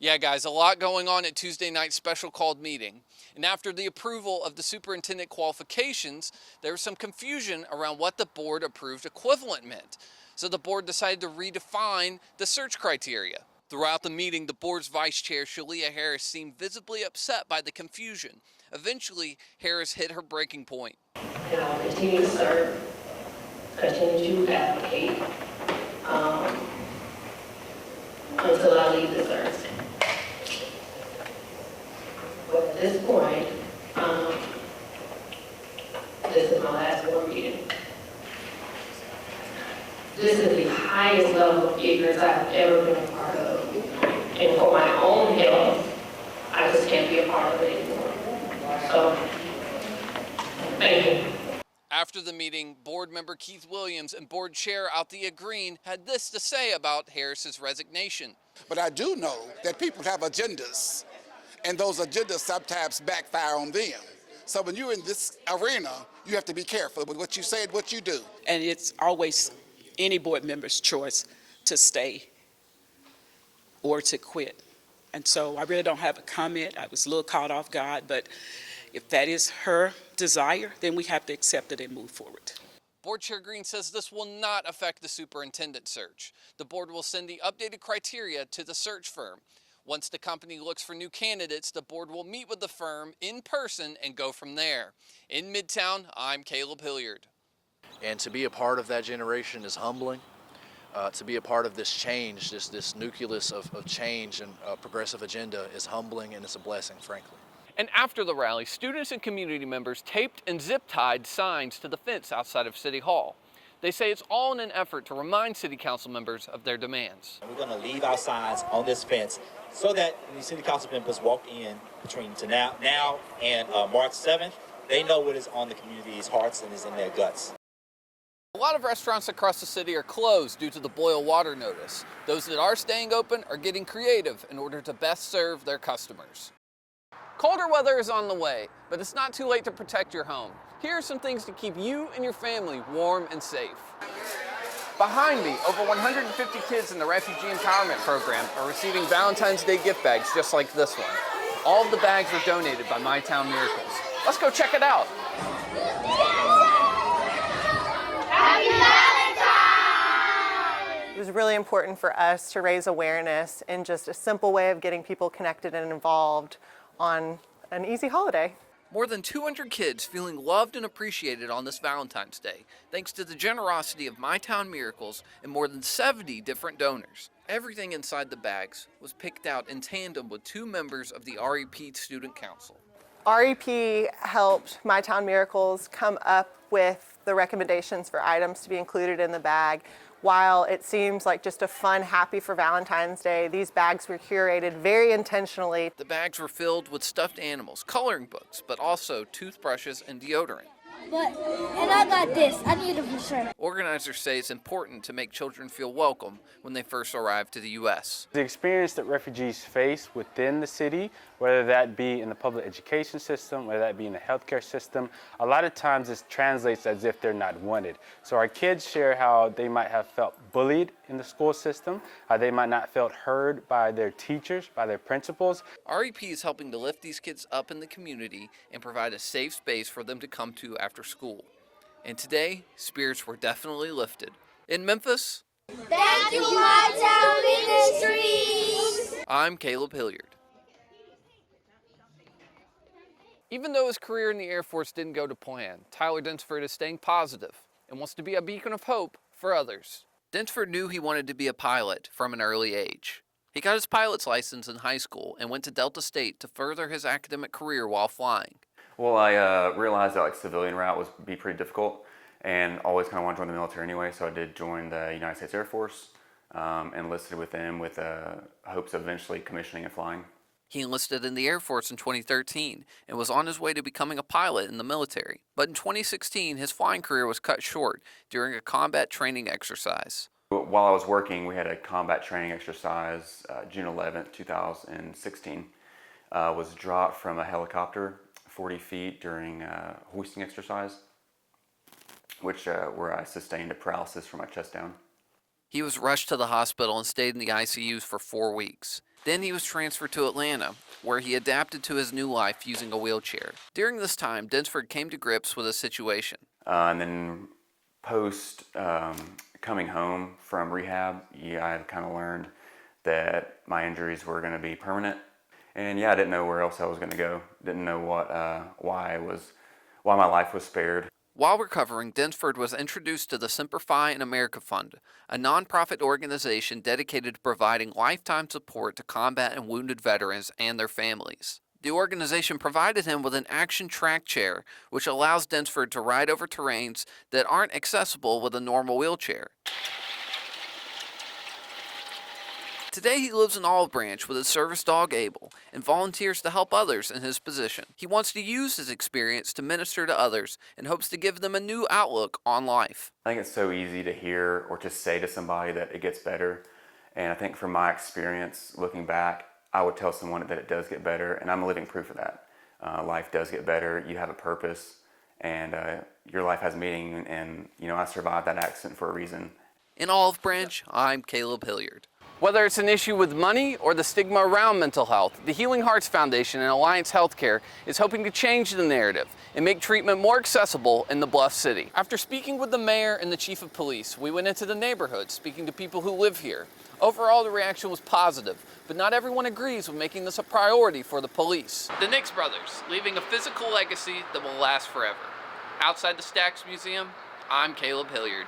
Yeah, guys, a lot going on at Tuesday night's special called meeting. And after the approval of the superintendent qualifications, there was some confusion around what the board approved equivalent meant. So the board decided to redefine the search criteria. Throughout the meeting, the board's vice chair, Shalia Harris, seemed visibly upset by the confusion. Eventually, Harris hit her breaking point. And I'll continue to serve, continue to advocate until I leave this earth. But at this point, this is my last board meeting. This is the highest level of ignorance I've ever been a part of. And for my own health, I just can't be a part of it anymore. So, thank you. After the meeting, board member Keith Williams and board chair Althea Green had this to say about Harris's resignation. But I do know that people have agendas, and those agendas sometimes backfire on them. So when you're in this arena, you have to be careful with what you say and what you do. And it's always any board member's choice to stay or to quit. And so I really don't have a comment. I was a little caught off guard, but if that is her desire, then we have to accept it and move forward. Board Chair Green says this will not affect the superintendent search. The board will send the updated criteria to the search firm. Once the company looks for new candidates, the board will meet with the firm in person and go from there. In Midtown, I'm Caleb Hilliard. And to be a part of that generation is humbling. To be a part of this change, this nucleus of change and a progressive agenda is humbling, and it's a blessing, frankly. And after the rally, students and community members taped and zip-tied signs to the fence outside of City Hall. They say it's all in an effort to remind City Council members of their demands. We're going to leave our signs on this fence so that when the City Council members walk in between now and March 7th, they know what is on the community's hearts and is in their guts. A lot of restaurants across the city are closed due to the boil water notice. Those that are staying open are getting creative in order to best serve their customers. Colder weather is on the way, but it's not too late to protect your home. Here are some things to keep you and your family warm and safe. Behind me, over 150 kids in the Refugee Empowerment Program are receiving Valentine's Day gift bags just like this one. All of the bags were donated by My Town Miracles. Let's go check it out. Happy Valentine's! It was really important for us to raise awareness in just a simple way of getting people connected and involved on an easy holiday. More than 200 kids feeling loved and appreciated on this Valentine's Day, thanks to the generosity of My Town Miracles and more than 70 different donors. Everything inside the bags was picked out in tandem with 2 members of the REP Student Council. REP helped My Town Miracles come up with the recommendations for items to be included in the bag. While it seems like just a fun, happy for Valentine's Day, these bags were curated very intentionally. The bags were filled with stuffed animals, coloring books, but also toothbrushes and deodorant. And I got this. I need it for sure. Organizers say it's important to make children feel welcome when they first arrive to the U.S. The experience that refugees face within the city, whether that be in the public education system, whether that be in the healthcare system, a lot of times it translates as if they're not wanted. So our kids share how they might have felt bullied in the school system, how they might not felt heard by their teachers, by their principals. REP is helping to lift these kids up in the community and provide a safe space for them to come to after school. And today, spirits were definitely lifted. In Memphis, Thank you, My Town Ministries! I'm Caleb Hilliard. Even though his career in the Air Force didn't go to plan, Tyler Densford is staying positive and wants to be a beacon of hope for others. Densford knew he wanted to be a pilot from an early age. He got his pilot's license in high school and went to Delta State to further his academic career while flying. Well, I realized that civilian route would be pretty difficult, and always kind of wanted to join the military anyway, so I did join the United States Air Force, enlisted with them with hopes of eventually commissioning and flying. He enlisted in the Air Force in 2013 and was on his way to becoming a pilot in the military. But in 2016, his flying career was cut short during a combat training exercise. While I was working, we had a combat training exercise, June 11th, 2016. Was dropped from a helicopter 40 feet during a hoisting exercise, where I sustained a paralysis from my chest down. He was rushed to the hospital and stayed in the ICUs for 4 weeks. Then he was transferred to Atlanta, where he adapted to his new life using a wheelchair. During this time, Densford came to grips with his situation. And then post coming home from rehab, I had kind of learned that my injuries were going to be permanent. And I didn't know where else I was going to go. Didn't know why my life was spared. While recovering, Densford was introduced to the Semper Fi in America Fund, a nonprofit organization dedicated to providing lifetime support to combat and wounded veterans and their families. The organization provided him with an action track chair, which allows Densford to ride over terrains that aren't accessible with a normal wheelchair. Today he lives in Olive Branch with his service dog Abel and volunteers to help others in his position. He wants to use his experience to minister to others and hopes to give them a new outlook on life. I think it's so easy to hear or to say to somebody that it gets better. And I think from my experience looking back, I would tell someone that it does get better, and I'm a living proof of that. Life does get better, you have a purpose, and your life has meaning, and I survived that accident for a reason. In Olive Branch, I'm Caleb Hilliard. Whether it's an issue with money or the stigma around mental health, the Healing Hearts Foundation and Alliance Healthcare is hoping to change the narrative and make treatment more accessible in the Bluff City. After speaking with the mayor and the chief of police, we went into the neighborhood speaking to people who live here. Overall, the reaction was positive, but not everyone agrees with making this a priority for the police. The Nix brothers, leaving a physical legacy that will last forever. Outside the Stax Museum, I'm Caleb Hilliard.